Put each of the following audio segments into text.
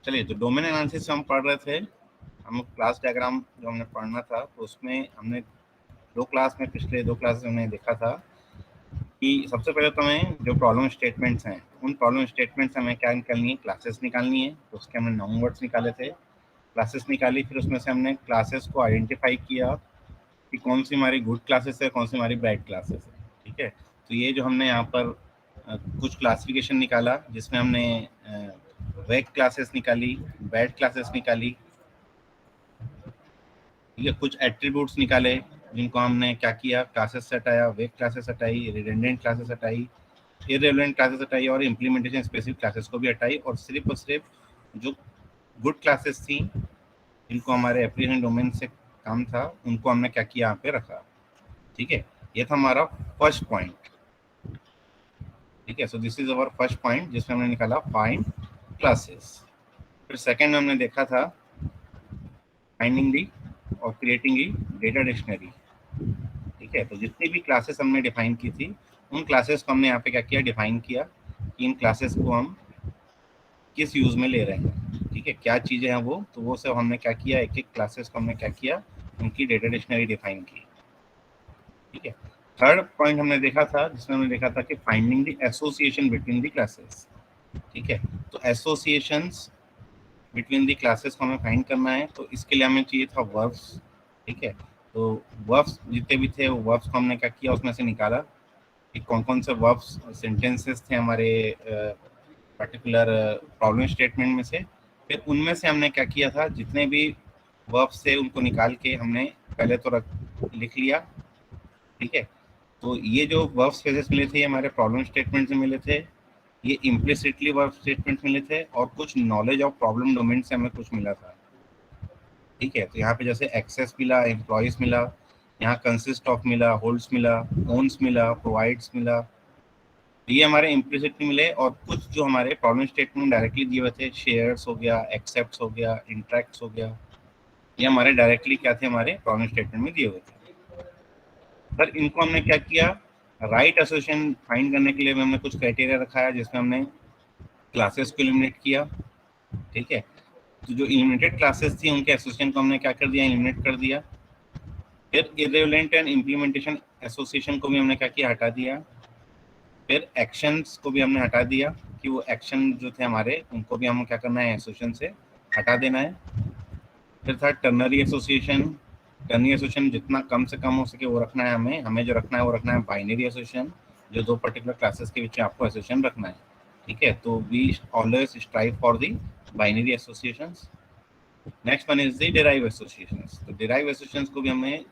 चलिए, तो domain analysis हम पढ़ रहे थे। हम क्लास डायग्राम जो हमने पढ़ना था, तो उसमें हमने पिछले दो क्लास में हमने देखा था कि सबसे पहले तो हमें जो प्रॉब्लम स्टेटमेंट्स हैं, उन प्रॉब्लम स्टेटमेंट्स हमें क्या निकालनी है, क्लासेस निकालनी है। तो उसके हमने नाउन वर्ड्स निकाले थे, क्लासेस निकाली, फिर उसमें से हमने क्लासेस को आइडेंटिफाई किया कि कौन सी हमारी गुड क्लासेस है, कौन सी हमारी बैड क्लासेस है। ठीक है, तो ये जो हमने यहाँ पर कुछ क्लासिफिकेशन निकाला, जिसमें हमने वेक क्लासेस निकाली, बैड क्लासेस निकाली, ठीक है, कुछ एट्रीब्यूट्स निकाले जिनको हमने क्या किया, क्लासेस से हटाया, वेक क्लासेस हटाई, रिडंडेंट क्लासेस हटाई, इररिलेवेंट क्लासेस हटाई और इम्प्लीमेंटेशन स्पेसिफिक क्लासेस को भी हटाई, और सिर्फ जो गुड क्लासेस थी जिनको हमारे एप्लीकेशन डोमेन से काम था, उनको हमने क्या किया, यहाँ पे रखा। ठीक है, ये था हमारा फर्स्ट पॉइंट। ठीक है, so this is our first point जिसमें हमने निकाला फाइंड क्लासेस। फिर सेकंड हमने देखा था फाइंडिंग दी और क्रिएटिंग दी डेटा डिक्शनरी। ठीक है, तो जितनी भी क्लासेस हमने डिफाइन की थी, उन क्लासेस को हमने यहाँ पे क्या किया, डिफाइन किया कि इन क्लासेस को हम किस यूज में ले रहे हैं। ठीक है, क्या चीजें हैं वो, तो वो सब हमने क्या किया, एक एक क्लासेस को हमने क्या किया, उनकी डेटा डिक्शनरी डिफाइन की। ठीक है, थर्ड पॉइंट हमने देखा था, जिसमें हमने देखा था कि finding the association between the classes. ठीक है, तो एसोसिएशंस बिटवीन द क्लासेस को हमें फाइंड करना है, तो इसके लिए हमें चाहिए था वर्ब्स। ठीक है, तो वर्ब्स जितने भी थे, वो वर्ब्स को हमने क्या किया, उसमें से निकाला कि कौन कौन से वर्ब्स सेंटेंसेस थे हमारे पर्टिकुलर प्रॉब्लम स्टेटमेंट में से। फिर उनमें से हमने क्या किया था, जितने भी वर्ब्स थे उनको निकाल के हमने पहले तो लिख लिया। ठीक है, तो ये जो वर्ब फ्रेजेस मिले थे, ये हमारे प्रॉब्लम स्टेटमेंट से मिले थे, ये इम्प्लिसिटली वर्ब स्टेटमेंट मिले थे, और कुछ नॉलेज ऑफ प्रॉब्लम डोमेन से हमें कुछ मिला था। ठीक है, तो यहाँ पे जैसे एक्सेस मिला, एम्प्लॉयज मिला, यहाँ कंसिस्ट ऑफ मिला, होल्ड्स मिला, ओन्स मिला, प्रोवाइड्स मिला, ये हमारे इम्प्लिसिटली मिले। और कुछ जो हमारे प्रॉब्लम स्टेटमेंट डायरेक्टली दिए हुए थे, शेयर्स हो गया, एक्सेप्ट्स हो गया, इंट्रैक्ट्स हो गया, ये हमारे डायरेक्टली क्या थे, हमारे प्रॉब्लम स्टेटमेंट में दिए हुए थे। सर इनको हमने क्या किया, राइट एसोसिएशन फाइंड करने के लिए हमने कुछ क्राइटेरिया रखा है, जिसमें हमने क्लासेस को एलिमिनेट किया। ठीक है, तो जो एलिमिनेटेड क्लासेस थी, उनके एसोसिएशन को हमने क्या कर दिया, एलिमिनेट कर दिया। फिर इर्रेलेवेंट एंड इम्प्लीमेंटेशन एसोसिएशन को भी हमने क्या किया, हटा दिया। फिर एक्शंस को भी हमने हटा दिया कि वो एक्शन जो थे हमारे, उनको भी हमें क्या करना है, एसोसिएशन से हटा देना है। फिर था टर्नरी एसोसिएशन। टर्नरी एसोसिएशन जितना कम से कम हो सके वो रखना है हमें जो रखना है वो रखना है बाइनरी एसोसिएशन, जो दो पर्टिकुलर क्लासेस के बीच में आपको एसोसिएशन रखना है। ठीक है, तो we always strive for the binary associations. Next one is the derive associations. तो डिराइव एसोसिएशंस को भी हमें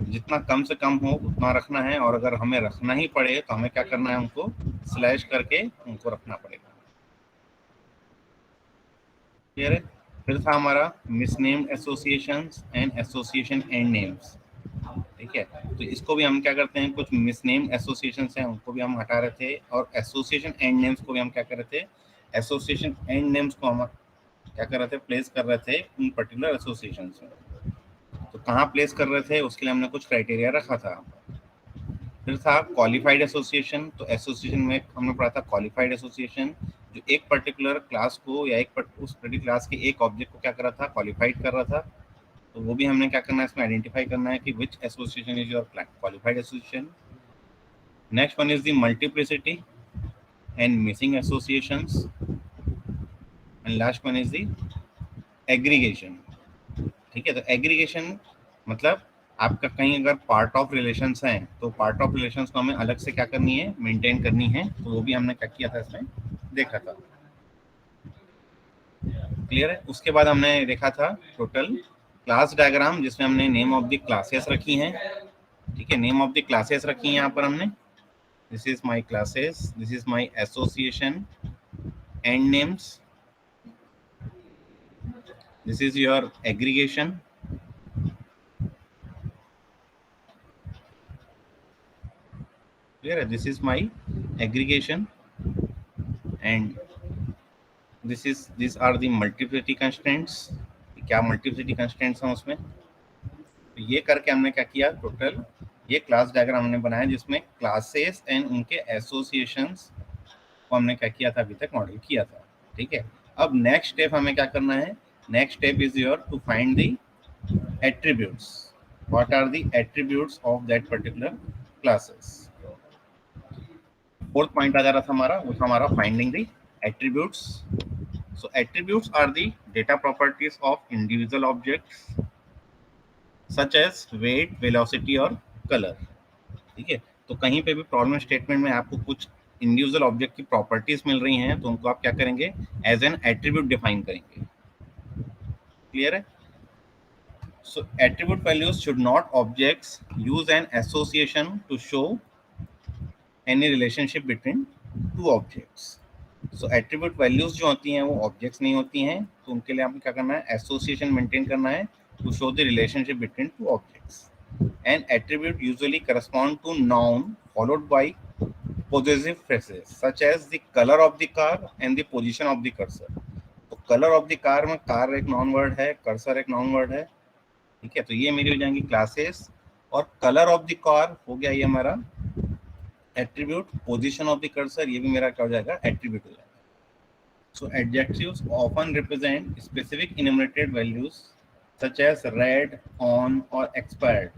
जितना कम से कम हो उतना रखना है, और अगर हमें रखना ही पड़े तो हमें क्या करना है, उनको स्लैश करके उनको रखना पड़ेगा। क्लियर है। फिर था हमारा misnamed associations and association and names. ठीक है, तो इसको भी हम क्या करते हैं, कुछ मिसनेम्ड एसोसिएशंस हैं उनको भी हम हटा रहे थे, और एसोसिएशन एंड नेम्स को भी हम क्या कर रहे थे, एसोसिएशन एंड नेम्स को हम क्या कर रहे थे, प्लेस कर रहे थे उन पर्टिकुलर एसोसिएशंस में। तो कहाँ प्लेस कर रहे थे, उसके लिए हमने कुछ क्राइटेरिया रखा था। फिर था क्वालिफाइड एसोसिएशन। तो एसोसिएशन में हमने पढ़ा था क्वालिफाइड एसोसिएशन, जो एक पर्टिकुलर क्लास को या उस पर्टिकुलर क्लास के एक ऑब्जेक्ट को क्या कर रहा था, क्वालिफाइड कर रहा था। तो वो भी हमने क्या करना है, इसमें आइडेंटिफाई करना है कि which association is your qualified association. Next one is the multiplicity and missing associations, and last one is the aggregation. ठीक है, तो एग्रीगेशन मतलब आपका कहीं अगर पार्ट ऑफ रिलेशंस हैं, तो पार्ट ऑफ रिलेशंस को हमें अलग से क्या करनी है, मेंटेन करनी है। तो वो भी हमने क्या किया था, इसमें देखा था। क्लियर है। उसके बाद हमने देखा था टोटल क्लास डायग्राम, जिसमें हमने नेम ऑफ द क्लासेस रखी हैं। ठीक है, नेम ऑफ द क्लासेस रखी हैं यहाँ पर हमने, this is my classes, this is my association and names, this is your aggregation, clear, this is my aggregation, and these are the multiplicity constraints। क्या multiplicity constraints हैं उसमें, तो ये करके हमने क्या किया, टोटल ये क्लास डायग्राम हमने बनाया, जिसमें क्लासेस एंड उनके एसोसिएशंस को हमने क्या किया था, अभी तक मॉडल किया था। ठीक है, अब नेक्स्ट स्टेप हमें क्या करना है, next step is your to find the attributes, what are the attributes of that particular classes. Fourth point आ जा रहा था हमारा, वो था हमारा finding the attributes. So attributes are the data properties of individual objects such as weight, velocity और colour. ठीक है, तो कहीं पे भी प्रॉब्लम स्टेटमेंट में आपको कुछ इंडिविजुअल ऑब्जेक्ट की प्रॉपर्टीज मिल रही हैं तो उनको आप क्या करेंगे, एज एन एट्रीब्यूट डिफाइन करेंगे। क्लियर है? So attribute values should not objects use an association to show any relationship between two objects. So attribute values जो होती हैं वो ऑब्जेक्ट्स नहीं होती हैं, तो उनके लिए आपको क्या करना है, एसोसिएशन मेंटेन करना है to show the relationship between two objects. An attribute usually correspond to noun followed by possessive phrases such as the color of the car and the position of the cursor। तो color of the car में car एक noun word है, cursor एक noun word है। ठीक है, तो ये मेरी हो जाएंगी क्लासेस, और color of the car हो गया ये हमारा attribute, position of the cursor ये भी मेरा क्या हो जाएगा, एट्रीब्यूट हो जाएगा। So adjectives often represent specific enumerated values such as red, on और एक्सपायर्ड।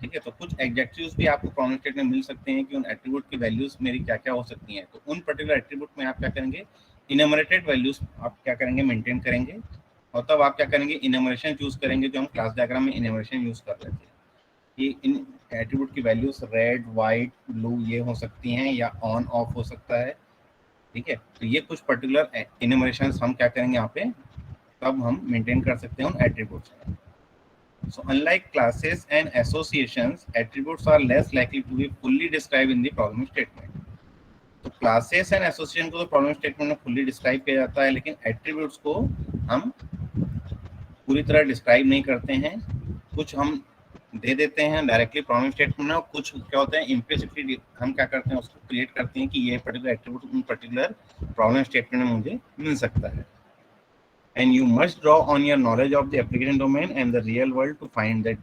ठीक है, तो कुछ एडजेक्टिव्स भी आपको प्रॉब्लम स्टेट में मिल सकते हैं कि उन एट्रीब्यूट की वैल्यूज मेरी क्या क्या हो सकती हैं, तो उन पर्टिकुलर एट्रीब्यूट में आप क्या करेंगे, इनमरेटेड वैल्यूज आप क्या करेंगे, मेंटेन करेंगे, और तब आप क्या करेंगे, इनमरेशन चूज करेंगे, जो हम क्लास डायग्राम में इनमरेशन यूज कर रहे थे कि इन एट्रीब्यूट की वैल्यूज रेड, वाइट, ब्लू ये हो सकती हैं, या ऑन ऑफ हो सकता है। ठीक है, तो ये कुछ पर्टिकुलर इनमरेशन हम क्या करेंगे यहाँ पे, तब हम मेंटेन कर सकते हैं उन एट्रीब्यूट्स में। So unlike classes and associations, attributes are less likely to be fully described in the problem statement। तो classes and association को तो problem statement में fully describe किया जाता है, लेकिन attributes को हम पूरी तरह describe नहीं करते हैं। कुछ हम दे देते हैं डायरेक्टली प्रॉब्लम स्टेटमेंट में, और कुछ क्या होता है इम्प्लिसिटली हम क्या करते हैं, उसको क्रिएट करते हैं कि ये पर्टिकुलर एट्रीब्यूट उन पर्टिकुलर प्रॉब्लम स्टेटमेंट में मुझे मिल सकता है। And you must draw on your knowledge of the application domain and the real world to find that।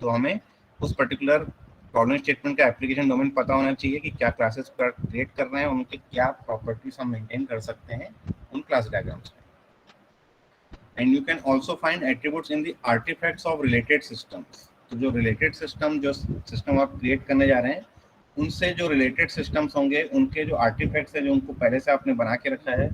तो हमें उस पर्टिकुलर प्रॉब्लम स्टेटमेंट का एप्लीकेशन डोमेन पता होना चाहिए कि क्या क्लासेस क्रिएट कर रहे हैं, उनके क्या प्रॉपर्टीज हम मेंटेन कर सकते हैं उन क्लास डायग्राम्स में। And you can also find attributes in the artefacts of related systems. तो जो रिलेटेड सिस्टम, जो सिस्टम आप क्रिएट करने जा रहे हैं, उनसे जो रिलेटेड सिस्टम्स होंगे, उनके जो आर्टिफैक्ट्स है, जो उनको पहले से आपने बना के रखा है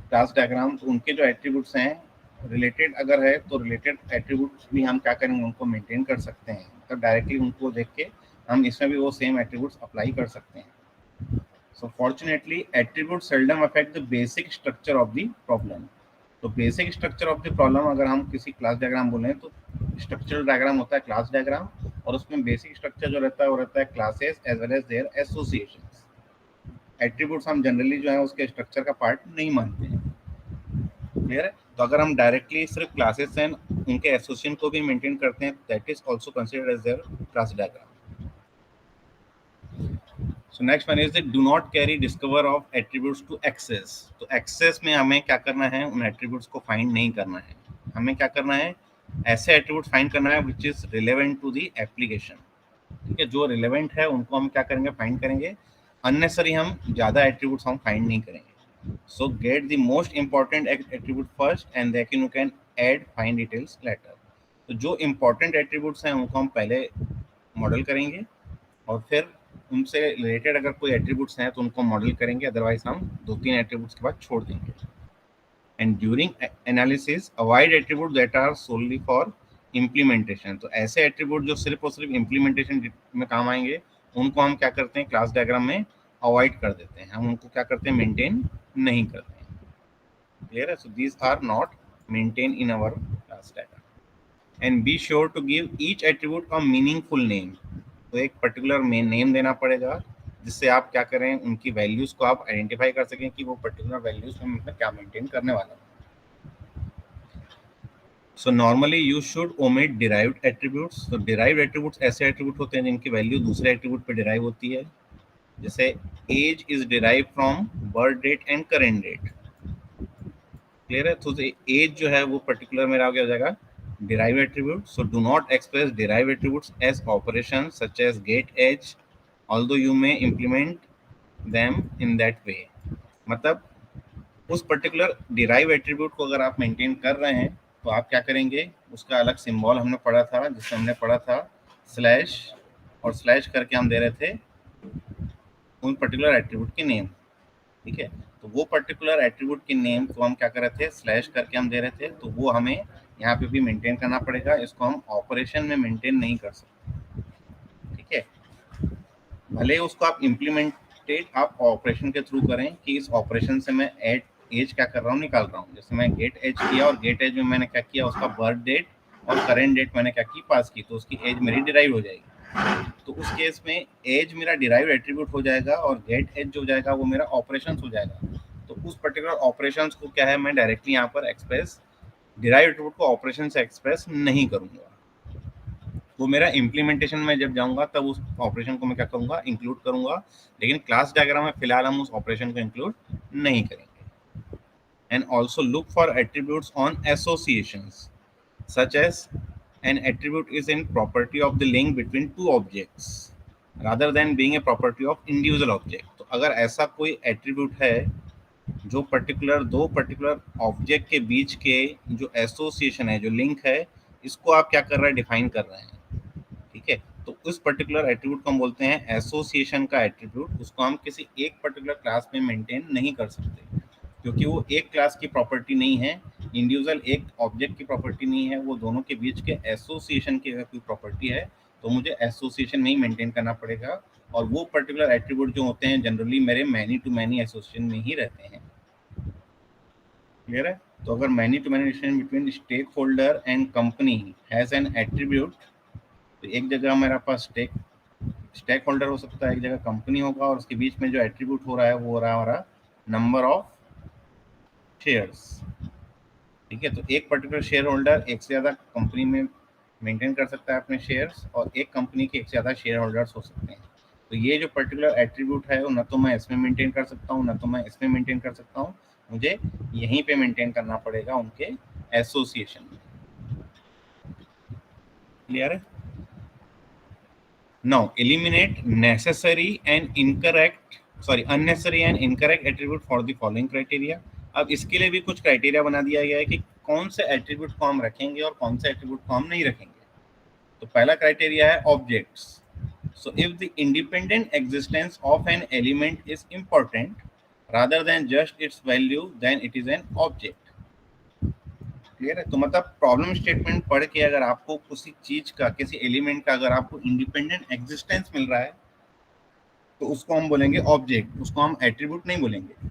क्लास डायग्राम, तो उनके जो एट्रीब्यूट्स हैं रिलेटेड अगर है, तो रिलेटेड एट्रीब्यूट्स भी हम क्या करेंगे, उनको मेंटेन कर सकते हैं। तो डायरेक्टली उनको देख के हम इसमें भी वो सेम एट्रीब्यूट्स अप्लाई कर सकते हैं। So fortunately attribute seldom affect the basic structure of the problem. तो basic structure of the problem अगर हम किसी क्लास डायग्राम बोले तो स्ट्रक्चरल डायग्राम होता है क्लास डायग्राम, और उसमें बेसिक स्ट्रक्चर जो रहता है वो रहता है classes as well as their associations. Attributes हम जनरली जो है उसके स्ट्रक्चर का पार्ट नहीं मानते हैं। क्लियर है? तो अगर हम डायरेक्टली सिर्फ क्लासेस एंड उनके एसोसिएशन को भी मेंटेन करते हैं, that is also considered as their class diagram. So next one is the do not carry discover of attributes to access. तो एक्सेस में हमें क्या करना है, उन एट्रीब्यूट्स को फाइंड नहीं करना है। हमें क्या करना है, ऐसे एट्रीब्यूट फाइंड करना है which is relevant to the application. ठीक है, जो रिलेवेंट है उनको हम क्या करेंगे, फाइंड करेंगे। अननेसरी हम ज़्यादा एट्रीब्यूट्स हम फाइंड नहीं करेंगे। So get the most important attribute first and then you can add fine details later। तो जो important attributes हैं उनको हम पहले मॉडल करेंगे, और फिर उनसे रिलेटेड अगर कोई attributes हैं तो उनको मॉडल करेंगे, अदरवाइज हम 2-3 attributes के बाद छोड़ देंगे। And during analysis avoid attributes that are solely for implementation। तो ऐसे attribute जो सिर्फ और सिर्फ implementation में काम आएंगे, उनको हम क्या करते हैं, क्लास डायग्राम में अवॉइड कर देते हैं, हम उनको क्या करते हैं, मेंटेन नहीं करते हैं। क्लियर है? So these are not maintain in our class diagram. And be sure to give each attribute a meaningful name. तो एक पर्टिकुलर नेम देना पड़ेगा जिससे आप क्या करें, उनकी वैल्यूज को आप आइडेंटिफाई कर सकें कि वो पर्टिकुलर वैल्यूज में मतलब क्या मेंटेन करने वाला है। So normally you should omit derived attributes. तो डिराइव्ड एट्रीब्यूट्स ऐसे एट्रीब्यूट होते हैं जिनकी वैल्यू दूसरे एट्रीब्यूट पे डिराइव होती है, जैसे age is derive from birth date and current date. Clear है? तो एज जो है वो पर्टिकुलर मेरा क्या हो जाएगा, derive attribute. So do not express derive attributes as operation such as get age although you may implement them in that way. मतलब उस पर्टिकुलर डिराइव एट्रीब्यूट को अगर आप मेंटेन कर रहे हैं तो आप क्या करेंगे, उसका अलग सिंबल हमने पढ़ा था, जिससे हमने पढ़ा था स्लैश, और स्लैश करके हम दे रहे थे उन पर्टिकुलर एट्रीब्यूट के नेम। ठीक है, तो वो पर्टिकुलर एट्रीब्यूट के नेम को हम क्या कर रहे थे, स्लैश करके हम दे रहे थे, तो वो हमें यहाँ पे भी मेंटेन करना पड़ेगा। इसको हम ऑपरेशन में मेंटेन नहीं कर सकते। ठीक है, भले उसको आप इम्प्लीमेंटेड आप ऑपरेशन के थ्रू करें कि इस ऑपरेशन से मैं एड एज क्या कर रहा हूँ, निकाल रहा हूँ। जैसे मैं गेट एज किया और गेट एज में मैंने क्या किया, उसका बर्थ डेट और करेंट डेट मैंने क्या की, पास की, तो उसकी एज मेरी डिराइव हो जाएगी। तो उस केस में एज मेरा डिराइव एट्रीब्यूट हो जाएगा और गेट एज जो हो जाएगा वो मेरा ऑपरेशन हो जाएगा। तो उस पर्टिकुलर ऑपरेशन को क्या है, मैं डायरेक्टली यहाँ पर एक्सप्रेस डिराइव एट्रीब्यूट को ऑपरेशन से एक्सप्रेस नहीं करूंगा। वो मेरा इम्प्लीमेंटेशन में जब जाऊंगा तब उस ऑपरेशन को मैं क्या करूंगा, इंक्लूड करूंगा, लेकिन क्लास डायग्राम में फिलहाल हम उस ऑपरेशन को इंक्लूड नहीं करेंगे। And also look for attributes on associations such as an attribute is in property of the link between two objects rather than being a property of individual object। तो अगर ऐसा कोई एट्रीब्यूट है जो दो पर्टिकुलर ऑब्जेक्ट के बीच के जो एसोसिएशन है, जो लिंक है, इसको आप क्या कर रहे हैं, डिफाइन कर रहे हैं। ठीक है, तो उस पर्टिकुलर एट्रीब्यूट को हम बोलते हैं एसोसिएशन का एट्रीब्यूट। उसको हम किसी एक पर्टिकुलर क्लास में मेंटेन नहीं कर सकते, क्योंकि वो एक क्लास की प्रॉपर्टी नहीं है, इंडिविजुअल एक ऑब्जेक्ट की प्रॉपर्टी नहीं है, वो दोनों के बीच के एसोसिएशन की अगर कोई प्रॉपर्टी है तो मुझे एसोसिएशन में ही मेंटेन करना पड़ेगा। और वो पर्टिकुलर एट्रीब्यूट जो होते हैं जनरली मेरे मैनी टू मैनी एसोसिएशन में ही रहते हैं। क्लियर है? तो अगर many to many relation between stakeholder and company has an attribute, तो एक जगह मेरे पास स्टेक होल्डर हो सकता है, एक जगह कंपनी होगा, और उसके बीच में जो एट्रीब्यूट हो रहा है वो हो रहा है हमारा नंबर ऑफ शेयर्स। ठीक है, तो एक पर्टिकुलर शेयर होल्डर एक से ज़्यादा कंपनी में मेंटेन कर सकता है अपने शेयर्स, और एक कंपनी के एक से ज़्यादा शेयर होल्डर्स हो सकते हैं। तो ये जो पर्टिकुलर एट्रीब्यूट है वो न तो मैं इसमें मेंटेन कर सकता हूँ, न तो मैं इसमें मेंटेन कर सकता हूँ, मुझे यहीं पे मेंटेन करना पड़ेगा उनके एसोसिएशन में। क्लियर है? Now eliminate unnecessary and incorrect attribute for the following criteria। अब इसके लिए भी कुछ क्राइटेरिया बना दिया गया है कि कौन से एट्रीब्यूट को हम रखेंगे और कौन से एट्रीब्यूट को हम नहीं रखेंगे। तो पहला क्राइटेरिया है objects. So if the independent existence of an element is important rather than just its value, then it is an object. Clear है? तो मतलब प्रॉब्लम स्टेटमेंट पढ़ के अगर आपको किसी चीज का, किसी एलिमेंट का अगर आपको इंडिपेंडेंट एग्जिस्टेंस मिल रहा है तो उसको हम बोलेंगे ऑब्जेक्ट, उसको हम एट्रीब्यूट नहीं बोलेंगे।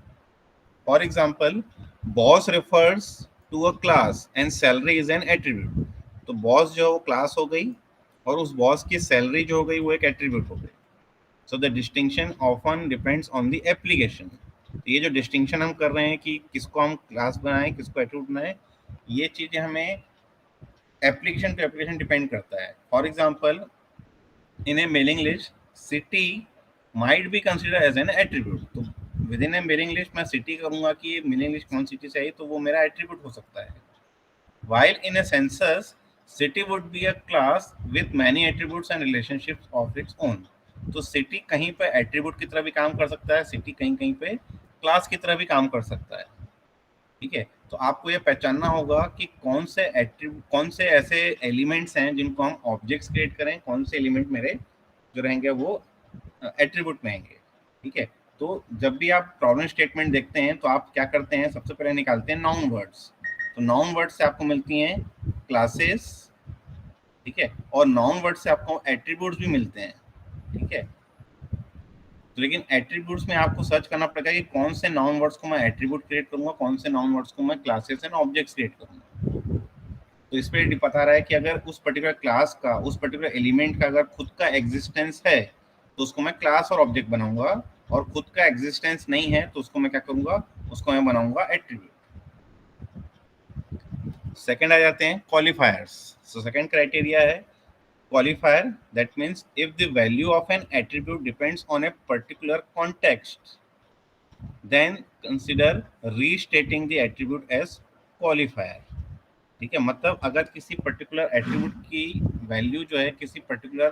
For example, boss refers to a class and salary is an attribute. तो बॉस जो क्लास हो गई और उस बॉस की सैलरी जो हो गई वो एक एट्रीब्यूट हो गई। So the distinction often depends on the application. तो ये जो डिस्टिंक्शन हम कर रहे हैं कि किसको हम क्लास बनाएं, किसको एट्रीब्यूट बनाएं, ये चीजें हमें एप्लीकेशन टू एप्लीकेशन डिपेंड करता है। For example, in a mailing list, city might be considered as an attribute। तो with in A mailing list मैं सिटी करूंगा कि मेलिंग लिस्ट कौन सिटी से आई, तो वो मेरा एट्रीब्यूट हो सकता है। while in a census, city would be a class with many attributes and relationships of its own। तो सिटी कहीं पे एट्रीब्यूट की तरह भी काम कर सकता है, सिटी कहीं कहीं पे क्लास की तरह भी काम कर सकता है। ठीक है, तो आपको ये पहचानना होगा कि कौन से ऐसे एलिमेंट्स हैं जिनको हम ऑब्जेक्ट्स क्रिएट करें, कौन से एलिमेंट मेरे जो रहेंगे वो एट्रीब्यूट में आएंगे। ठीक है, तो जब भी आप प्रॉब्लम स्टेटमेंट देखते हैं तो आप क्या करते हैं, सबसे पहले निकालते हैं नाउन वर्ड्स। तो नाउन वर्ड से आपको मिलती हैं क्लासेस। ठीक है, और नाउन वर्ड से आपको एट्रीब्यूट्स भी मिलते हैं। ठीक है, तो लेकिन एट्रीब्यूट्स में आपको सर्च करना पड़ेगा कि कौन से नाउन वर्ड्स को मैं एट्रीब्यूट क्रिएट करूंगा, कौन से नाउन वर्ड्स को मैं क्लासेस एंड ऑब्जेक्ट्स क्रिएट करूंगा। तो इस पे बता रहा है कि अगर उस पर्टिकुलर क्लास का, उस पर्टिकुलर एलिमेंट का अगर खुद का एग्जिस्टेंस है तो उसको मैं क्लास और ऑब्जेक्ट बनाऊंगा, और खुद का एग्जिस्टेंस नहीं है तो उसको मैं क्या करूंगा, उसको मैं बनाऊंगा एट्रीब्यूट। सेकंड आ जाते हैं क्वालिफायर्स। सो सेकंड क्राइटेरिया है qualifier, that means if the value of an attribute depends on a particular context, then consider restating the attribute as qualifier। ठीक है, मतलब अगर किसी पर्टिकुलर एट्रीब्यूट की वैल्यू जो है किसी पर्टिकुलर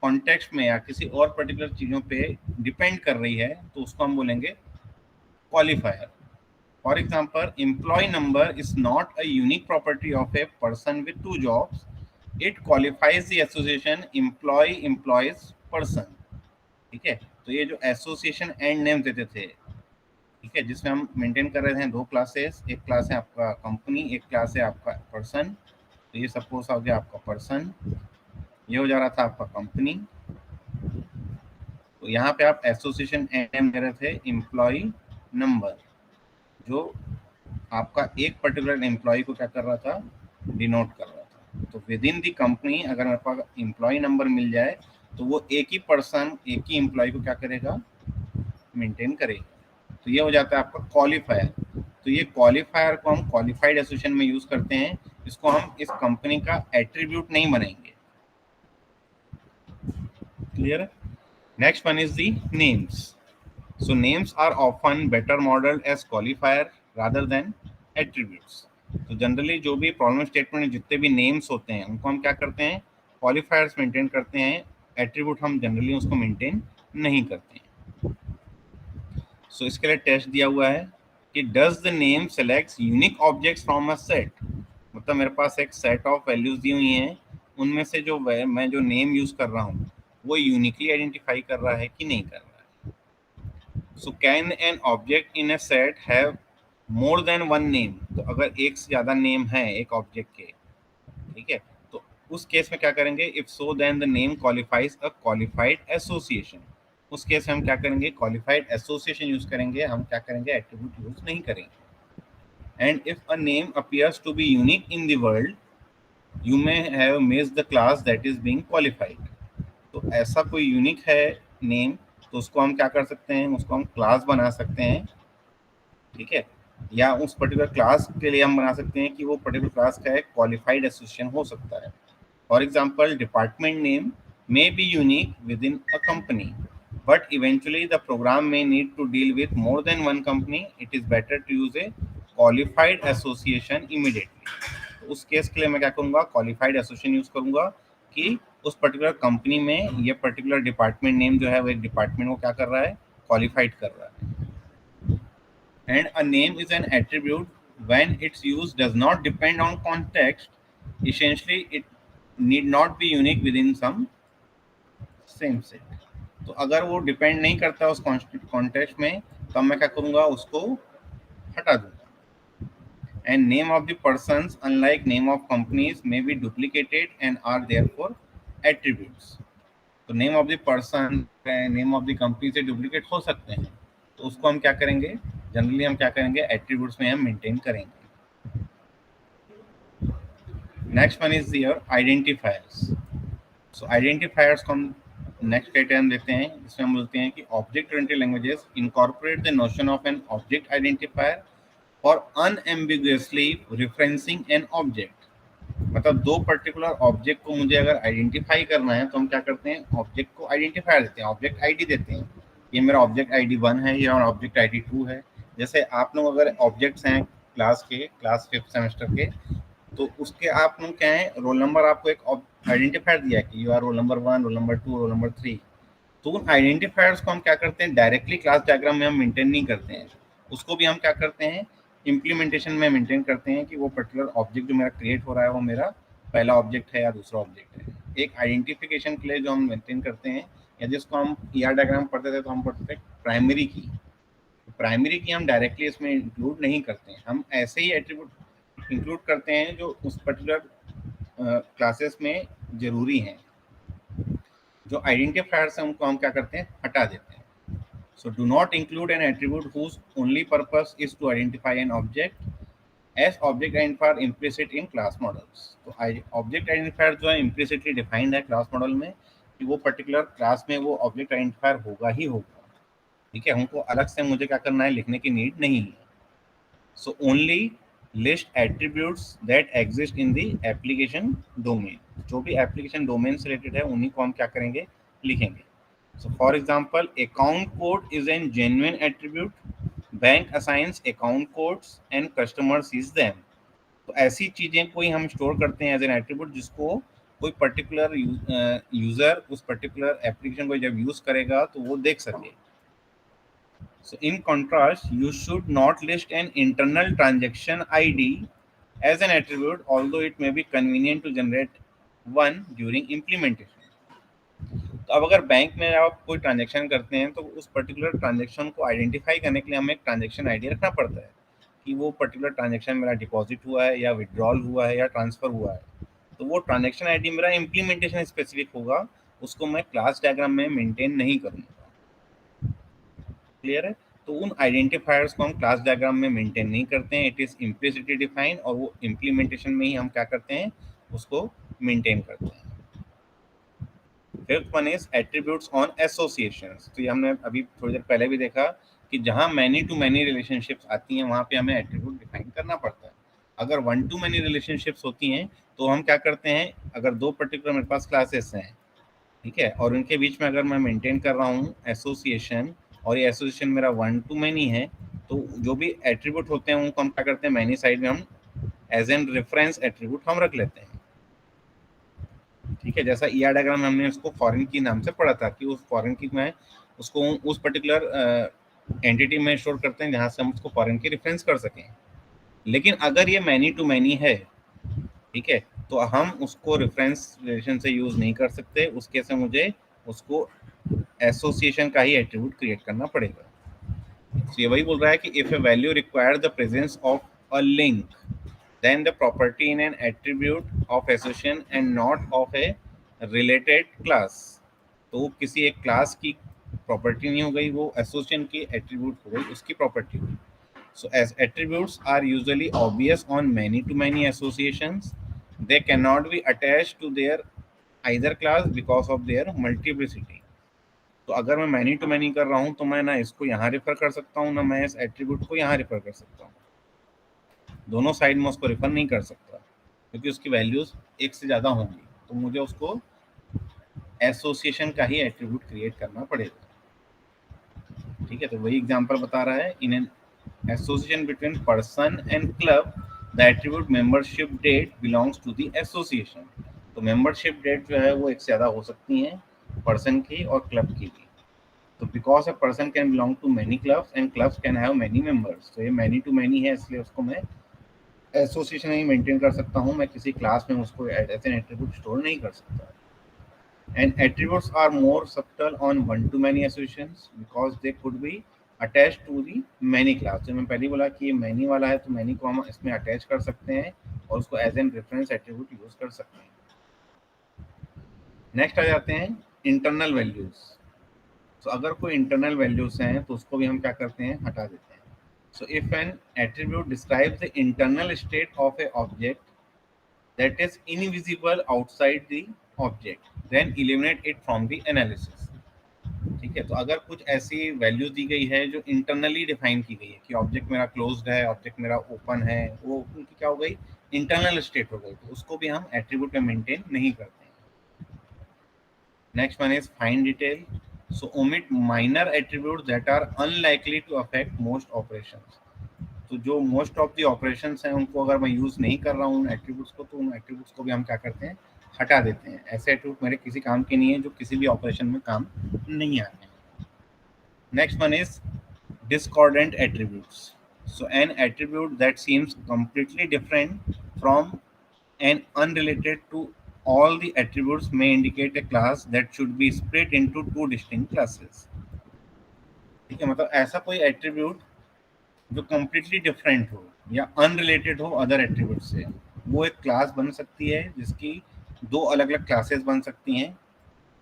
कॉन्टेक्स्ट में या किसी और पर्टिकुलर चीजों पे डिपेंड कर रही है तो उसको हम बोलेंगे qualifier. For example, employee number is not a unique property of a person with two jobs. It qualifies the association employee employees person. ठीक है, तो ये जो एसोसिएशन एंड नेम देते थे, ठीक है, जिसमें हम मेंटेन कर रहे थे दो क्लासेस, एक क्लास है आपका कंपनी, एक क्लास है आपका पर्सन। तो ये सपोज हो गया आपका पर्सन, ये हो जा रहा था आपका कंपनी। तो यहाँ पे आप एसोसिएशन एंड नेम दे रहे थे एम्प्लॉय नंबर, जो आपका एक पर्टिकुलर एम्प्लॉय को क्या कर रहा था, डिनोट कर रहा था। तो विद इन दी कंपनी अगर मेरे पास एम्प्लॉय नंबर मिल जाए तो वो एक ही पर्सन एक ही एम्प्लॉय को क्या करेगा, मेंटेन करेगा। तो ये हो जाता है आपका क्वालिफायर। तो ये क्वालिफायर को हम क्वालिफाइड एसोसिएशन में यूज करते हैं, इसको हम इस कंपनी का एट्रीब्यूट नहीं बनाएंगे। Clear? Next one is the names. So names are often better modeled as qualifier rather than attributes. तो जनरली जो भी प्रॉब्लम स्टेटमेंट में जितने भी नेम्स होते हैं उनको हम क्या करते हैं, क्वालिफायर्स मेंटेन करते हैं, एट्रीब्यूट हम जनरली उसको मेंटेन नहीं करते हैं। सो इसके लिए टेस्ट दिया हुआ है कि does the name selects unique objects from a set. मतलब मेरे पास एक सेट ऑफ वैल्यूज दी हुई हैं, उनमें से जो मैं जो नेम यूज कर रहा हूँ वो यूनिकली आइडेंटिफाई कर रहा है कि नहीं कर रहा है। So can an object in a set have more than one name? तो अगर एक से ज्यादा नेम है एक ऑब्जेक्ट के, ठीक है, तो उस केस में क्या करेंगे, if so then the name qualifies a qualified association. उस केस में हम क्या करेंगे, क्वालिफाइड एसोसिएशन यूज करेंगे, हम क्या करेंगे, एट्रीब्यूट यूज नहीं करेंगे। And if a name appears to be unique in the world, you may have missed the class that is being qualified. तो ऐसा कोई यूनिक है नेम तो उसको हम क्या कर सकते हैं, उसको हम क्लास बना सकते हैं, ठीक है, या उस पर्टिकुलर क्लास के लिए हम बना सकते हैं कि वो पर्टिकुलर क्लास का एक क्वालिफाइड एसोसिएशन हो सकता है। For example, department name may be unique within a company, but eventually the program may need to deal with more than one company, it is better to use a qualified association immediately. उस case के लिए मैं क्या करूंगा, qualified association use करूंगा कि उस particular company में ये पर्टिकुलर डिपार्टमेंट नेम जो है वो एक डिपार्टमेंट को क्या कर रहा है, क्वालिफाइड कर रहा है। And a name is an attribute when its use does not depend on context, essentially it need not be unique within some same set. तो अगर वो डिपेंड नहीं करता उस कॉन्टेक्स्ट में तो मैं क्या करूंगा, उसको हटा दूंगा। And name of the persons, unlike name of companies, may be duplicated and are therefore attributes. तो name of the person name of the company से डुप्लीकेट हो सकते हैं, तो उसको हम क्या करेंगे, जनरली हम क्या करेंगे, एट्रीब्यूट्स में हम मेंटेन करेंगे। Next one is your identifiers. So identifiers को हम नेक्स्ट क्राइटेरिया देते हैं, जिसमें हम बोलते हैं कि object oriented languages incorporate the notion of an object identifier और अनएम्बिगुअसली रेफरेंसिंग एन ऑब्जेक्ट। मतलब दो पर्टिकुलर ऑब्जेक्ट को मुझे अगर आइडेंटिफाई करना है तो हम क्या करते हैं, ऑब्जेक्ट को आइडेंटिफायर देते हैं, ऑब्जेक्ट आईडी देते हैं। ये मेरा ऑब्जेक्ट आईडी 1 है, ये मेरा ऑब्जेक्ट आईडी 2 है। जैसे आप लोग अगर ऑब्जेक्ट्स हैं क्लास के, क्लास 5th सेमेस्टर के, तो उसके आप लोग क्या है, रोल नंबर आपको एक आइडेंटिफायर दिया है कि you are roll number 1, roll number 2, roll number 3। तो उन आइडेंटिफायर्स को हम क्या करते हैं, डायरेक्टली क्लास डायग्राम में हम मेंटेन नहीं करते हैं, उसको भी हम क्या करते हैं, इम्प्लीमेंटेशन में मेंटेन करते हैं कि वो पर्टिकुलर ऑब्जेक्ट जो मेरा क्रिएट हो रहा है वो मेरा पहला ऑब्जेक्ट है या दूसरा ऑब्जेक्ट है। एक आइडेंटिफिकेशन के लिए जो हम मेंटेन करते हैं, या जिसको हम ईआर डायग्राम पढ़ते थे तो हम पढ़ते थे प्राइमरी की। प्राइमरी की हम डायरेक्टली इसमें इंक्लूड नहीं करते हैं, हम ऐसे ही एट्रीब्यूट इंक्लूड करते हैं जो उस पर्टिकुलर क्लासेस में जरूरी हैं। जो आइडेंटिफायर्स हैं उनको हम क्या करते हैं, हटा देते हैं। So do not include an attribute whose only purpose is to identify an object, as object identifier implicit in class models. तो ऑब्जेक्ट आइडेंटिफायर जो है implicitly defined है क्लास मॉडल में कि वो पर्टिकुलर क्लास में वो ऑब्जेक्ट आइडेंटिफायर होगा ही होगा, ठीक है, हमको अलग से मुझे क्या करना है, लिखने की नीड नहीं है। So only list attributes that exist in the application domain. जो भी एप्लीकेशन डोमेन से रिलेटेड है उन्हीं को हम क्या करेंगे, लिखेंगे। So for example, account code is a genuine attribute. Bank assigns account codes and customer sees them. तो ऐसी चीजें कोई हम स्टोर करते हैं एज एन एट्रीब्यूट, जिसको कोई पर्टिकुलर यूजर उस पर्टिकुलर एप्लीकेशन को जब यूज करेगा तो वो देख सके। So in contrast, you should not list an internal transaction ID as an attribute, although it may be convenient to generate one during implementation. तो अब अगर बैंक में आप कोई ट्रांजेक्शन करते हैं तो उस पर्टिकुलर ट्रांजेक्शन को आइडेंटिफाई करने के लिए हमें एक ट्रांजेक्शन आईडी रखना पड़ता है कि वो पर्टिकुलर ट्रांजेक्शन मेरा डिपॉजिट हुआ है या विड्रॉल हुआ है या ट्रांसफर हुआ है। तो वो ट्रांजेक्शन आईडी मेरा इम्प्लीमेंटेशन स्पेसिफिक होगा, उसको मैं क्लास डायग्राम में मेंटेन नहीं करूँगा। क्लियर है? तो उन आइडेंटिफायर्स को हम क्लास डायग्राम में मेंटेन नहीं करते हैं, इट इज इम्प्लिसिटली डिफाइंड, और वो इम्प्लीमेंटेशन में ही हम क्या करते हैं, उसको मेंटेन करते हैं। Fifth one is attributes on associations. तो ये हमने अभी थोड़ी देर पहले भी देखा कि जहां मैनी टू मैनी रिलेशनशिप्स आती हैं वहां पे हमें एट्रीब्यूट डिफाइन करना पड़ता है। अगर वन टू मैनी रिलेशनशिप्स होती हैं तो हम क्या करते हैं, अगर दो पर्टिकुलर मेरे पास क्लासेस हैं, ठीक है, और उनके बीच में अगर मैं मेंटेन कर रहा हूँ एसोसिएशन, और ये एसोसिएशन मेरा वन टू मैनी है, तो जो भी एट्रीब्यूट होते हैं उनको हम क्या करते हैं, मैनी साइड में हम एज एन रेफरेंस एट्रीब्यूट हम रख लेते हैं। ठीक है, जैसा ईआर डायग्राम में हमने उसको फॉरेन की नाम से पढ़ा था कि उस फॉरेन की में उसको उस पर्टिकुलर एंटिटी में स्टोर करते हैं जहां से हम उसको फॉरेन की रेफरेंस कर सकें। लेकिन अगर ये मैनी टू मैनी है, ठीक है, तो हम उसको रेफरेंस रिलेशन से यूज नहीं कर सकते, उसके से मुझे उसको एसोसिएशन का ही एट्रीब्यूट क्रिएट करना पड़ेगा। तो ये वही बोल रहा है कि if A value require the presence of a link then the property in an attribute of association and not of a related class। तो वो किसी एक क्लास की प्रॉपर्टी नहीं हो गई, वो एसोसिएशन की एट्रीब्यूट हो गई, उसकी प्रॉपर्टी हुई। So as attributes are usually obvious on many to many associations, they cannot be attached to their either class because of their multiplicity। तो अगर मैं मैनी टू मैनी कर रहा हूँ तो मैं ना इसको यहाँ रेफर कर सकता हूँ, ना मैं इस एट्रीब्यूट को यहाँ रेफर कर सकता हूँ, दोनों साइड में उसको रेफर नहीं कर सकता क्योंकि उसकी वैल्यूज एक से ज़्यादा होंगी, तो मुझे उसको एसोसिएशन का ही एट्रीब्यूट क्रिएट करना पड़ेगा। ठीक है, तो वही एग्जांपल बता रहा है, in an association between person and club the attribute membership date belongs to the association. तो मेंबरशिप डेट जो है वो एक से ज़्यादा हो सकती है, पर्सन की और क्लब की भी। तो because a person can belong to many clubs and clubs can have many members, तो ये मैनी टू मैनी है, इसलिए उसको मैं एसोसिएशन ही मेंटेन कर सकता हूँ, मैं किसी क्लास में उसको एज एन एट्रीब्यूट स्टोर नहीं कर सकता। And attributes are more subtle on one to many associations because they could be attach to the many class. जो मैं पहले बोला कि ये मैनी वाला है तो मैनी को हम इसमें अटैच कर सकते हैं और उसको as an reference attribute use कर सकते हैं। नेक्स्ट आ जाते हैं इंटरनल वैल्यूज। तो अगर कोई इंटरनल वैल्यूज हैं तो उसको भी हम क्या करते हैं, हटा देते हैं। So if an attribute describes the internal state of a object that is invisible outside the object, then eliminate it from the analysis। ठीक है, तो अगर कुछ ऐसी वैल्यू दी गई है जो इंटरनली डिफाइन की गई है कि ऑब्जेक्ट मेरा क्लोज्ड है, ऑब्जेक्ट मेरा ओपन है, वो उनकी क्या हो गई, इंटरनल स्टेट हो गई, तो उसको भी हम एट्रीब्यूट में मेंटेन नहीं करते हैं। Next one is fine detail. So omit minor attributes that are unlikely to affect most operations। तो जो मोस्ट ऑफ द ऑपरेशंस हैं उनको अगर मैं यूज नहीं कर रहा हूँ उन एट्रीब्यूट्स को, तो उन एट्रीब्यूट्स को भी हम क्या करते हैं, हटा देते हैं। ऐसे एट्रीब्यूट मेरे किसी काम के नहीं है जो किसी भी ऑपरेशन में काम नहीं आते हैं। Next one is discordant attributes। So an attribute that seems completely different from and unrelated to all the attributes may indicate a class that should be split into two distinct classes। ठीक है, मतलब ऐसा कोई attribute जो completely different हो या unrelated हो other attribute से, वो एक क्लास बन सकती है जिसकी दो अलग अलग क्लासेस बन सकती हैं,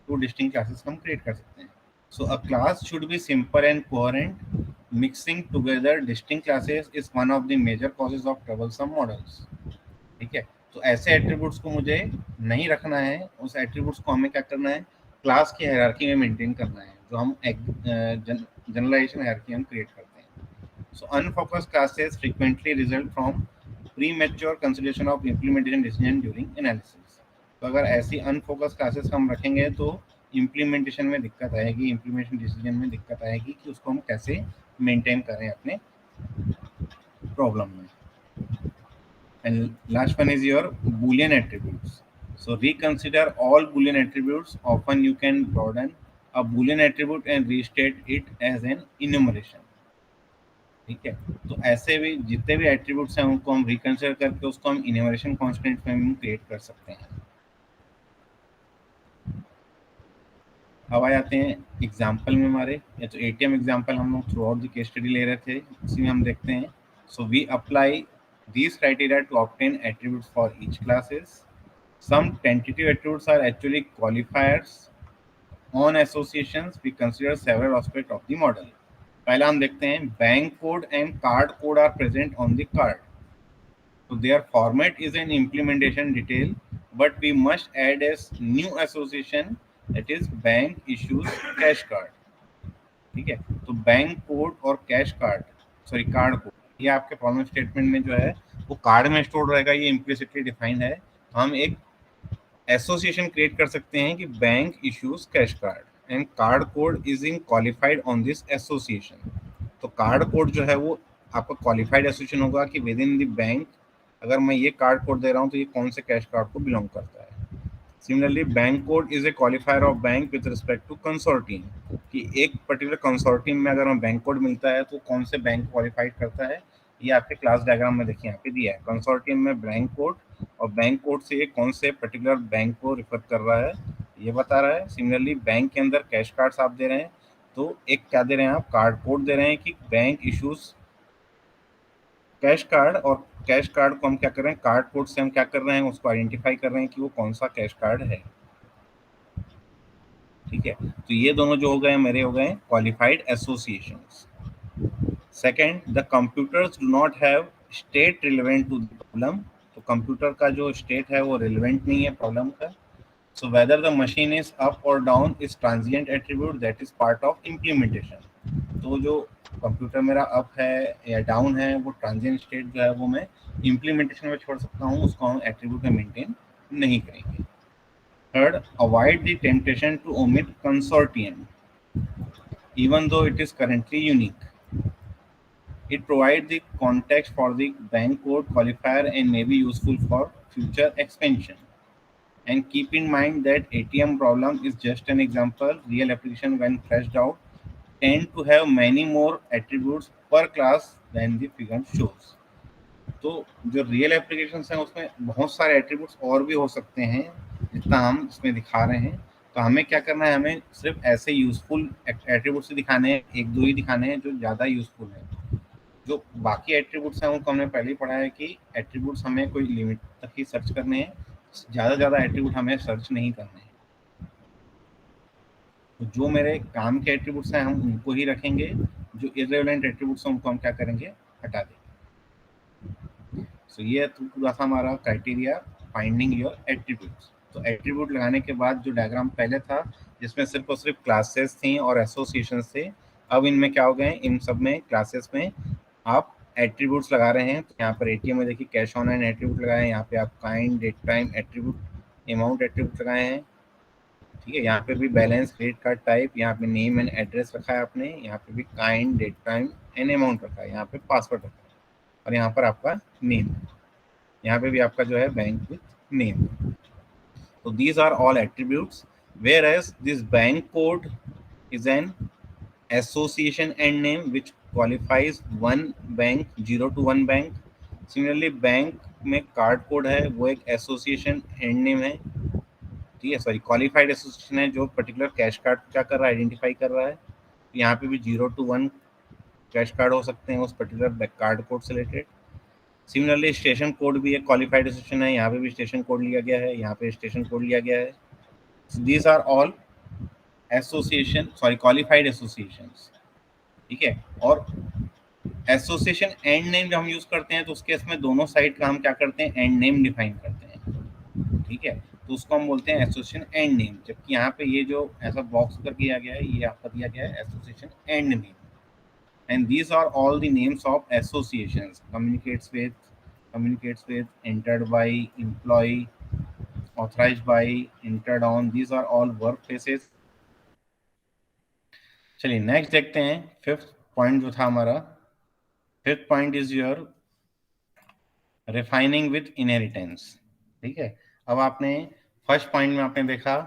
टू डिस्टिंक्ट क्लासेस हम क्रिएट कर सकते हैं। So a class should be simple and coherent, mixing together distinct classes is one of the major causes of troublesome models. ठीक है, तो ऐसे एट्रीब्यूट्स को मुझे नहीं रखना है, उस एट्रीब्यूट्स को हमें क्या करना है, क्लास की हायरार्की में मेंटेन करना है, जो हम जनरलाइजेशन हायरार्की हम क्रिएट करते हैं। So unfocused classes frequently result from premature consideration of implementation decision during analysis। तो अगर ऐसी अनफोकस क्लासेस हम रखेंगे तो इम्प्लीमेंटेशन में दिक्कत आएगी, इम्प्लीमेंटेशन डिसीजन में दिक्कत आएगी कि उसको हम कैसे मेंटेन करें अपने प्रॉब्लम में। And last one is your Boolean attributes। So reconsider all Boolean attributes। Often you can broaden a Boolean attribute and restate it as an enumeration। ठीक है, तो ऐसे भी जितने भी एट्रीब्यूट्स हैं उनको हम रिकंसिडर करके उसको हम इन्यूमरेशन कांस्टेंट में क्रिएट कर सकते हैं। अब आ जाते हैं एग्जाम्पल में हमारे, या तो एटीएम एग्जाम्पल हम लोग throughout the case study ले रहे थे, उसी में हम देखते हैं। So we apply these criteria to obtain attributes for each classes. Some tentative attributes are actually qualifiers on associations. We consider several aspects of the model. पहला हम देखते हैं bank code and card code are present on the card. So their format is an implementation detail, but we must add a new association, that is bank issues cash card. ठीक है, तो bank code और cash card, sorry card code, ये आपके problem statement में जो है वो कार्ड में स्टोर रहेगा, ये इम्प्लिसिटली डिफाइंड है। तो हम एक एसोसिएशन क्रिएट कर सकते हैं कि bank issues cash card and card code is in qualified on this association. तो कार्ड कोड जो है वो आपका क्वालिफाइड एसोसिएशन होगा कि विद इन द बैंक अगर मैं ये कार्ड कोड दे रहा हूँ तो ये कौन से कैश कार्ड को बिलोंग करता है। Similarly bank code is a qualifier of bank with respect to consortium, कि एक पर्टिकुलर कंसोर्टियम में अगर हमें बैंक कोड मिलता है तो कौन से बैंक क्वालिफाइड करता है, ये आपके क्लास डायग्राम में देखिए यहाँ पे दिया है। कंसोर्टियम में बैंक कोड, और बैंक कोड से ये कौन से पर्टिकुलर बैंक को रिफर कर रहा है ये बता रहा है। सिमिलरली बैंक के अंदर कैश कार्ड्स आप दे रहे हैं, तो एक क्या दे रहे हैं आप, कार्ड कोड दे रहे हैं कि बैंक इश्यूज कैश कार्ड, और कैश कार्ड को हम क्या कर रहे हैं, कार्ड कोड से हम क्या कर रहे हैं, उसको आइडेंटिफाई कर रहे हैं कि वो कौन सा कैश कार्ड है। ठीक है, तो ये दोनों जो हो गए मेरे हो गए qualified associations. Second, the computers do not have state relevant to the problem. तो कंप्यूटर का जो स्टेट है वो रिलेवेंट नहीं है प्रॉब्लम का। So whether the machine is up और down is transient attribute that is part of implementation. तो जो कंप्यूटर मेरा अप है या डाउन है वो ट्रांजिएंट स्टेट जो है वो मैं इम्प्लीमेंटेशन में छोड़ सकता हूँ, उसको हम एट्रीब्यूट में मेंटेन नहीं करेंगे। Third, avoid the temptation to omit consortium, even though it is currently unique. It provides the context for the bank code qualifier and may be useful for future expansion. And keep in mind that ATM problem is just an example. Real application, when fleshed out, tend to have many more attributes per class than the figure shows. तो जो real application हैं उसमें बहुत सारे attributes और भी हो सकते हैं जितना हम इसमें दिखा रहे हैं। तो हमें क्या करना है, हमें सिर्फ ऐसे यूजफुल एट्रीब्यूट्स ही दिखाने हैं, एक दो ही दिखाने हैं जो ज़्यादा यूजफुल है। जो बाकी एट्रीब्यूट्स हैं उनको हमने पहले ही पढ़ा है कि एट्रीब्यूट्स हमें कोई लिमिट तक ही सर्च करने हैं, ज़्यादा एट्रीब्यूट हमें सर्च नहीं करने हैं। तो जो मेरे काम के एट्रीब्यूट्स हैं हम उनको ही रखेंगे, जो इर्रेलेवेंट एट्रीब्यूट्स हैं उनको हम क्या करेंगे, हटा देंगे। सो ये पूरा था हमारा क्राइटेरिया फाइंडिंग योर एट्रीब्यूट्स। तो एट्रीब्यूट लगाने के बाद जो डायग्राम पहले था जिसमें सिर्फ और सिर्फ क्लासेस थी और एसोसिएशन थे, अब इनमें क्या हो गए, इन सब में क्लासेस में आप एट्रीब्यूट्स लगा रहे हैं। तो यहाँ पर एटीएम में देखिए कैश ऑन हैंड एट्रीब्यूट लगाए हैं, यहाँ पे आप kind, date time attribute, amount attribute लगाए हैं। ठीक है, यहाँ पे भी बैलेंस, क्रेडिट कार्ड टाइप, यहाँ पे नेम एंड एड्रेस रखा है आपने, यहाँ पे भी kind, date time and amount रखा है, यहाँ पे पासवर्ड रखा है, और यहाँ पर आपका नेम, यहाँ पे भी आपका जो है बैंक विथ नेम। तो these are all attributes, whereas this bank code is an association end name which qualifies one bank, 0 to 1 bank. Similarly bank में कार्ड कोड है वो एक एसोसिएशन एंड नेम है। ठीक है, सॉरी क्वालिफाइड एसोसिएशन है जो पर्टिकुलर कैश कार्ड क्या कर रहा है, आइडेंटिफाई कर रहा है। यहाँ पे भी 0 to 1 कैश कार्ड हो सकते हैं उस पर्टिकुलर कार्ड कोड से रिलेटेड। सिमिलरली स्टेशन कोड भी एक क्वालिफाइड एसोसिएशन है, यहाँ पे भी स्टेशन कोड लिया गया है, यहाँ पे स्टेशन कोड लिया गया है। These are all association, sorry qualified associations. ठीक है, और एसोसिएशन एंड नेम जब हम यूज करते हैं तो उस केस में दोनों साइड का हम क्या करते हैं, एंड नेम डिफाइन करते हैं। ठीक है, तो उसको हम बोलते हैं एसोसिएशन एंड नेम, जबकि यहाँ पे ये जो ऐसा बॉक्स कर दिया गया है ये आपका दिया गया है association and name. And these are all the names of associations: communicates with, entered by, employee, authorized by, entered on. These are all workplaces. चलिए नेक्स्ट देखते हैं फिफ्थ पॉइंट जो था हमारा। Fifth point is your refining with inheritance. ठीक है, अब आपने फर्स्ट पॉइंट में आपने देखा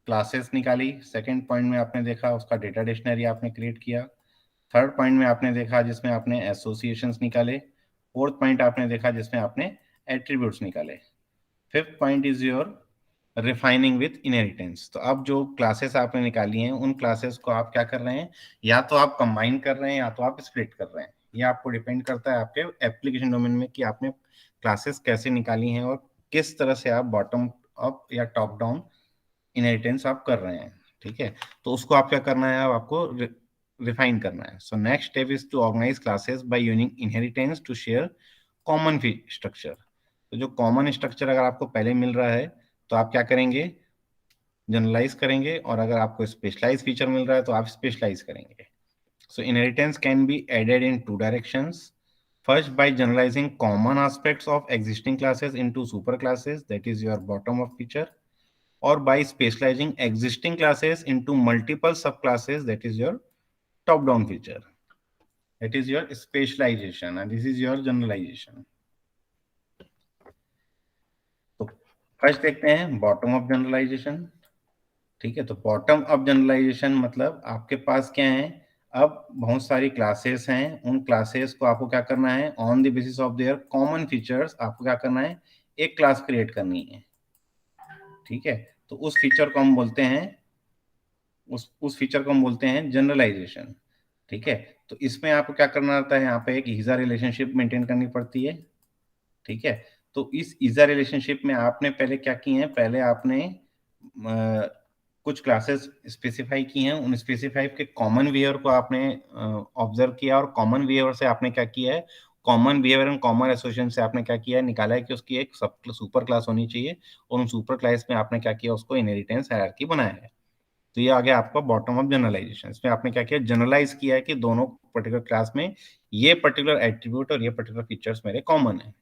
क्लासेस निकाली, सेकंड पॉइंट में आपने देखा उसका डेटा डिक्शनरी आपने क्रिएट किया, थर्ड पॉइंट में आपने देखा जिसमें आपने एसोसिएशंस निकाले। फोर्थ पॉइंट आपने देखा जिसमें आपने एट्रीब्यूट्स निकाले। Fifth point is your refining with inheritance. तो अब जो क्लासेस आपने निकाली हैं उन क्लासेस को आप क्या कर रहे हैं, या तो आप कंबाइन कर रहे हैं या तो आप स्प्लिट कर रहे हैं। ये आपको डिपेंड करता है आपके एप्लीकेशन डोमेन में कि आपने क्लासेस कैसे निकाली हैं और किस तरह से आप बॉटम अप या टॉप डाउन इनहेरिटेंस आप कर रहे हैं। ठीक है, तो उसको आप क्या करना है, अब आपको रिफाइन करना है। So next step is to organise classes by using inheritance to share common structure. तो जो कॉमन स्ट्रक्चर अगर आपको पहले मिल रहा है तो आप क्या करेंगे, जनरलाइज करेंगे, और अगर आपको स्पेशलाइज फीचर मिल रहा है तो आप स्पेशलाइज करेंगे। So inheritance can be added in two directions. First, by generalizing common aspects of existing classes into superclasses, that is your bottom up feature, or by specializing existing classes into multiple subclasses, that is your top down feature. That is your specialization and this is your generalization. तो first देखते हैं bottom up generalisation. ठीक है, तो bottom up generalisation मतलब आपके पास क्या है, अब बहुत सारी क्लासेस हैं, उन क्लासेस को आपको क्या करना है, on the basis of their common features आपको क्या करना है, एक क्लास क्रिएट करनी है। ठीक है, तो उस फीचर को हम बोलते हैं, उस फीचर को हम बोलते हैं जनरलाइजेशन। ठीक है, तो इसमें आपको क्या करना होता है, यहाँ पे एक ईजा रिलेशनशिप मेंटेन करनी पड़ती है। ठीक है, तो इस ईजा रिलेशनशिप में आपने पहले क्या की है, पहले आपने कुछ क्लासेस स्पेसिफाई की हैं, उन स्पेसिफाई के कॉमन बिहेवियर को आपने ऑब्जर्व किया, और कॉमन बिहेवियर से आपने क्या किया है, common behaviour and common association से आपने क्या किया है, निकाला है कि उसकी एक सब सुपर क्लास होनी चाहिए, और उन सुपर क्लास में आपने क्या किया, उसको इनहेरिटेंस हायरार्की बनाया है। तो ये आ गया आपका बॉटम अप जनरलाइजेशन। इसमें आपने क्या किया, जनरलाइज किया है कि दोनों पर्टिकुलर क्लास में ये पर्टिकुलर एट्रीब्यूट और ये पर्टिकुलर फीचर्स मेरे कॉमन है।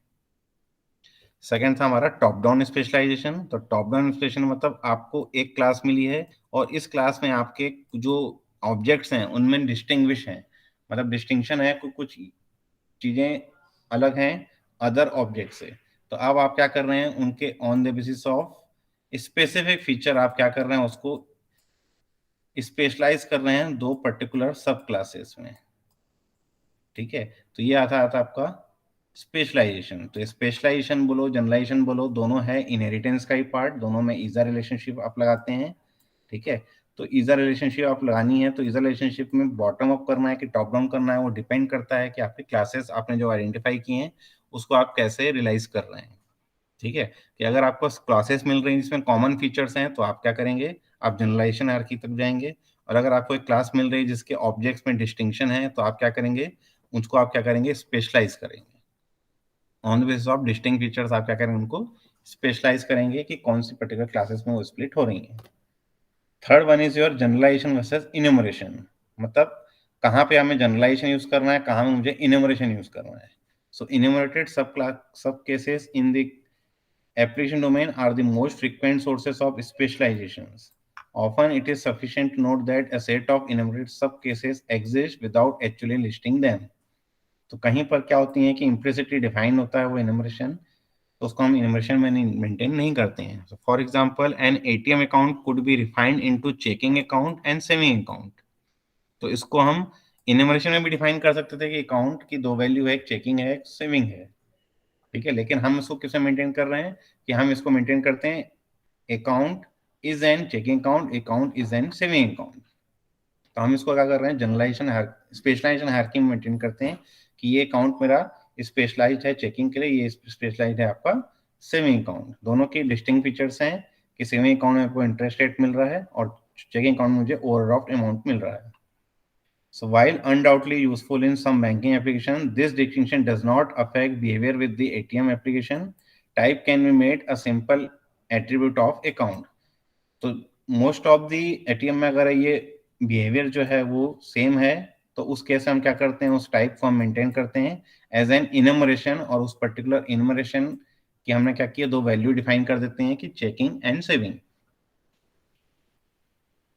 सेकंड था हमारा टॉप डाउन स्पेशलाइजेशन। तो टॉप डाउन स्पेशलाइजेशन मतलब आपको एक क्लास मिली है और इस क्लास में आपके जो ऑब्जेक्ट्स हैं उनमें डिस्टिंग्विश हैं, मतलब डिस्टिंक्शन है, कुछ चीजें अलग हैं अदर ऑब्जेक्ट से। तो अब आप क्या कर रहे हैं, उनके on the basis of specific feature आप क्या कर रहे हैं, उसको स्पेशलाइज कर रहे हैं दो पर्टिकुलर सब क्लासेस में। ठीक है, तो ये आता आपका स्पेशलाइजेशन। तो स्पेशलाइजेशन बोलो जनरलाइजेशन बोलो, दोनों है इनहेरिटेंस का ही पार्ट, दोनों में ईजा रिलेशनशिप आप लगाते हैं। ठीक है, तो ईजा रिलेशनशिप आप लगानी है, तो ईजा रिलेशनशिप में बॉटम अप करना है कि टॉप डाउन करना है, वो डिपेंड करता है कि आपके क्लासेस आपने जो आइडेंटिफाई किए हैं उसको आप कैसे रियलाइज कर रहे हैं। ठीक है, कि अगर आपको क्लासेस मिल रही हैं जिसमें कॉमन फीचर्स हैं तो आप क्या करेंगे, आप जनरलाइजेशन हायरार्की तक जाएंगे, और अगर आपको एक क्लास मिल रही है जिसके ऑब्जेक्ट्स में डिस्टिंक्शन है तो आप क्या करेंगे, उसको आप क्या करेंगे, स्पेशलाइज करेंगे। On the basis of distinct features आप क्या करेंगे, उनको स्पेशलाइज करेंगे कि कौन सी पर्टिकुलर क्लासेस में वो स्प्लिट हो रही हैं। Third one is your generalisation versus enumeration. मतलब कहाँ पे हमें जनरलाइजेशन यूज करना है, कहाँ में मुझे इन्यूमरेशन यूज करना है। सो इन्यूमरेटेड सब cases in the application domain are the most frequent sources of specializations. Often it is sufficient to note that a set of enumerated subcases exist without actually listing them. तो कहीं पर क्या होती है कि implicitly डिफाइन होता है वो enumeration, तो उसको हम enumeration में मेंटेन नहीं करते हैं। So for example, an ATM account could be refined into checking account and saving account. तो इसको हम enumeration में भी डिफाइन कर सकते थे कि अकाउंट की दो वैल्यू है, एक चेकिंग है, एक सेविंग है। ठीक है, लेकिन हम इसको किसे मेंटेन कर रहे हैं, कि हम इसको मेंटेन करते हैं account is an checking account, account is an saving account. तो हम इसको क्या कर रहे हैं, जनरलाइजेशन स्पेशलाइजेशन हायरार्की में मेंटेन करते हैं कि ये अकाउंट मेरा स्पेशलाइज्ड है चेकिंग के लिए, ये स्पेशलाइज्ड है आपका सेविंग अकाउंट। दोनों की डिस्टिंक्ट फीचर्स हैं कि सेविंग अकाउंट में आपको इंटरेस्ट रेट मिल रहा है और चेकिंग अकाउंट में मुझे ओवरड्राफ्ट अमाउंट मिल रहा है। So while undoubtedly useful in some banking application, this distinction does not affect behavior with the ATM application. Type can be made a simple attribute of account. तो most of the ATM में अगर ये behaviour जो है वो same है तो उस केस में हम क्या करते हैं, उस टाइप को हम मेंटेन करते हैं एज एन इनमरेशन, और उस पर्टिकुलर इनमरेशन की हमने क्या किया, दो वैल्यू डिफाइन कर देते हैं कि चेकिंग एंड सेविंग।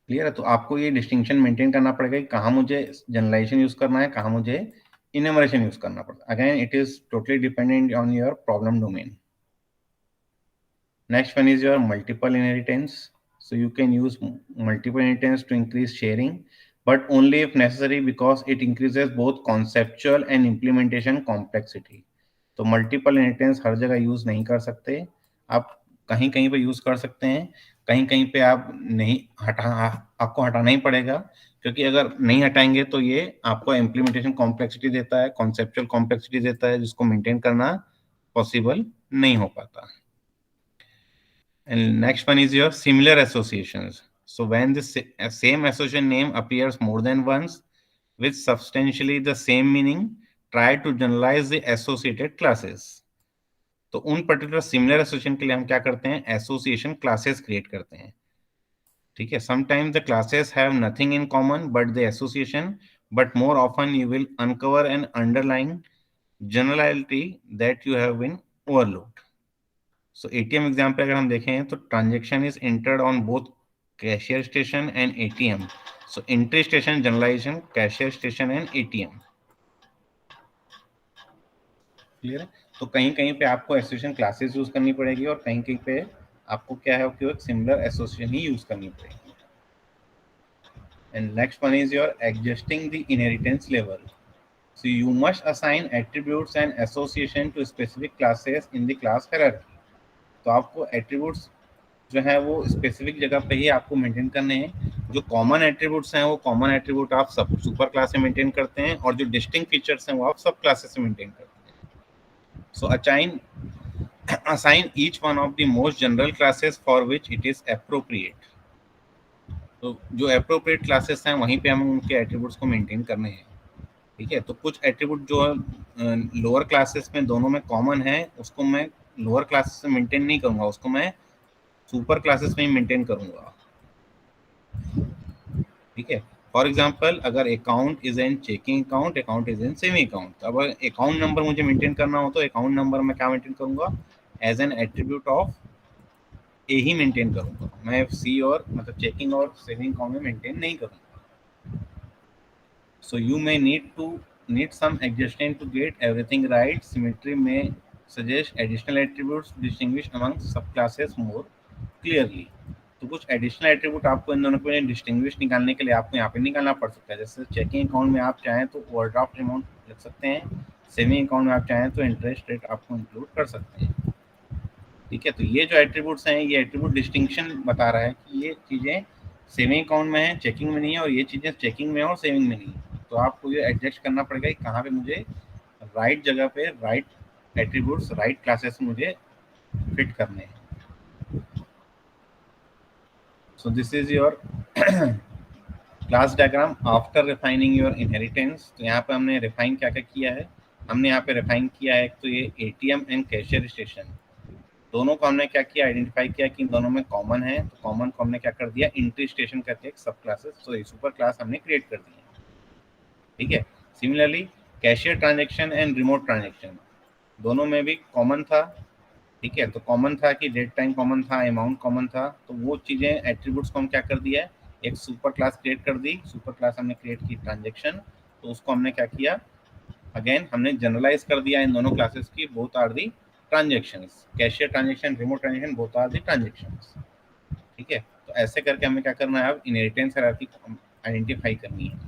क्लियर है, तो आपको ये डिस्टिंक्शन मेंटेन करना पड़ेगा कि कहाँ मुझे जनरलाइजेशन यूज करना है, कहाँ मुझे इनमरेशन यूज करना पड़ता है। Again it is totally dependent on your problem domain. Next one is your multiple inheritance. So you can use multiple inheritance to increase sharing but only if necessary because it increases both conceptual and implementation complexity. तो multiple inheritance हर जगह use नहीं कर सकते, आप कहीं कहीं पे use कर सकते हैं, कहीं कहीं पे आप नहीं हटा आपको हटाना ही पड़ेगा, क्योंकि अगर नहीं हटाएंगे तो ये आपको इम्प्लीमेंटेशन कॉम्प्लेक्सिटी देता है, कॉन्सेप्चुअल कॉम्प्लेक्सिटी देता है, जिसको मेंटेन करना पॉसिबल नहीं हो पाता. And next one is your similar associations. So when the same association name appears more than once with substantially the same meaning, try to generalize the associated classes. तो उन particular similar association के लिए हम क्या करते हैं, association classes create करते हैं. ठीक है, sometimes the classes have nothing in common but the association, but more often you will uncover an underlying generality that you have been overlooked. So ATM example अगर हम देखें तो transaction is entered on both cashier station and ATM. So entry station generalisation, cashier station and ATM. Clear है. तो कहीं कहीं पे आपको एसोसिएशन क्लासेस यूज करनी पड़ेगी और कहीं कहीं पे आपको क्या है कि एक सिमिलर एसोसिएशन ही यूज करनी पड़ेगी. And next one is your adjusting the inheritance level. So you must assign attributes and association to specific classes in the class hierarchy. तो आपको एट्रीब्यूट्स जो है वो स्पेसिफिक जगह पे ही आपको मेंटेन करने हैं. जो कॉमन एट्रीब्यूट्स हैं वो कॉमन एट्रीब्यूट आप सब सुपर क्लास से मेंटेन करते हैं, और जो डिस्टिंक्ट फीचर्स हैं वो आप सब क्लासेस से मेंटेन करते हैं. So assign each one of the most general classes for which it is appropriate. तो जो appropriate classes हैं वहीं पे हमें उनके attributes को maintain करने हैं. ठीक है, तो कुछ attribute जो लोअर क्लासेस में दोनों में कॉमन है उसको मैं लोअर क्लासेस में मेंटेन नहीं करूंगा, उसको मैं सुपर क्लासेस में ही मेंटेन करूंगा. ठीक है, फॉर एग्जाम्पल अगर account is an checking account, account is an saving account, अब अकाउंट नंबर मुझे मेंटेन करना हो तो अकाउंट नंबर मैं क्या मेंटेन करूंगा, as an attribute of a ही मेंटेन करूंगा. मैं सी और मतलब चेकिंग और सेविंग अकाउंट में मेंटेन नहीं करूंगा. So you may need some adjustment to get everything right. Symmetry may suggest additional attributes distinguish among subclasses more clearly. तो कुछ एडिशनल एट्रीब्यूट आपको इन दोनों को डिस्टिंग्विश निकालने के लिए आपको यहाँ पे निकालना पड़ सकता है. जैसे चेकिंग अकाउंट में आप चाहें तो ओवरड्राफ्ट अमाउंट लिख सकते हैं, सेविंग अकाउंट में आप चाहें तो इंटरेस्ट रेट आपको इंक्लूड कर सकते हैं. ठीक है, तो ये जो एट्रीब्यूट्स हैं ये एट्रीब्यूट डिस्टिंक्शन बता रहा है कि ये चीज़ें सेविंग अकाउंट में है, चेकिंग में नहीं है, और ये चीज़ें चेकिंग में और सेविंग में नहीं है. तो आपको ये एडजस्ट करना पड़ेगा कि कहाँ पे मुझे राइट जगह पे राइट एट्रीब्यूट्स राइट क्लासेस मुझे फिट करने हैं. So this is your class diagram after refining your inheritance. तो यहाँ पे हमने रिफाइन क्या क्या किया है, हमने यहाँ पे रिफाइन किया है. तो ये एटीएम एंड कैशियर स्टेशन दोनों को हमने क्या किया, आइडेंटिफाई किया कि इन दोनों में कॉमन है. तो कॉमन को हमने क्या कर दिया, एंट्री स्टेशन करके एक सब क्लासेस, तो सुपर क्लास हमने क्रिएट कर दी है. ठीक है, similarly cashier transaction and remote transaction दोनों में भी कॉमन था. ठीक है, तो कॉमन था कि डेट टाइम कॉमन था, अमाउंट कॉमन था. तो वो चीज़ें एट्रीब्यूट्स को हम क्या कर दिया, एक सुपर क्लास क्रिएट कर दी. सुपर क्लास हमने क्रिएट की ट्रांजेक्शन, तो उसको हमने क्या किया, अगेन हमने जनरलाइज कर दिया इन दोनों क्लासेस की, both are the transactions, cashier transaction remote transaction both are the transactions. ठीक है, तो ऐसे करके हमें क्या करना है, अब इनहेरिटेंस हायरार्की आइडेंटिफाई करनी है.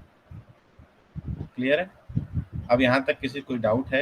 क्लियर है. अब यहाँ तक किसी कोई डाउट है?